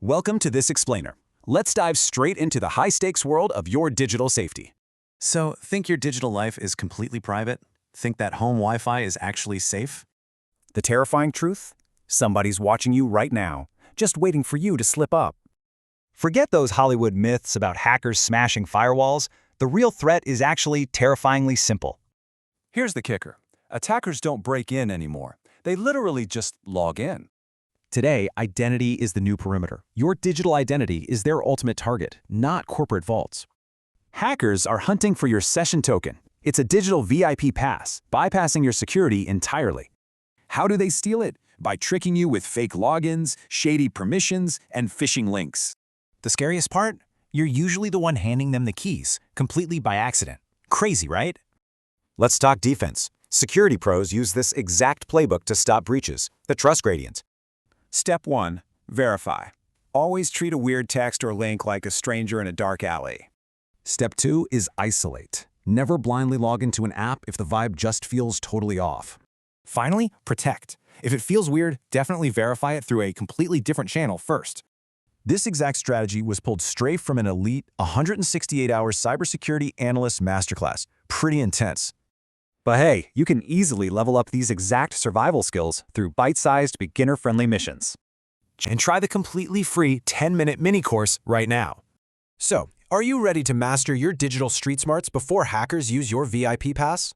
Welcome to this explainer. Let's dive straight into the high-stakes world of your digital safety. So, think your digital life is completely private? Think that home Wi-Fi is actually safe? The terrifying truth? Somebody's watching you right now, just waiting for you to slip up. Forget those Hollywood myths about hackers smashing firewalls. The real threat is actually terrifyingly simple. Here's the kicker. Attackers don't break in anymore. They literally just log in. Today, identity is the new perimeter. Your digital identity is their ultimate target, not corporate vaults. Hackers are hunting for your session token. It's a digital VIP pass, bypassing your security entirely. How do they steal it? By tricking you with fake logins, shady permissions, and phishing links. The scariest part? You're usually the one handing them the keys, completely by accident. Crazy, right? Let's talk defense. Security pros use this exact playbook to stop breaches, the trust gradient. Step 1. Verify. Always treat a weird text or link like a stranger in a dark alley. Step 2 is isolate. Never blindly log into an app if the vibe just feels totally off. Finally, protect. If it feels weird, definitely verify it through a completely different channel first. This exact strategy was pulled straight from an elite 168-hour cybersecurity analyst masterclass. Pretty intense. But hey, you can easily level up these exact survival skills through bite-sized, beginner-friendly missions. And try the completely free 10-minute mini course right now. So, are you ready to master your digital street smarts before hackers use your VIP pass?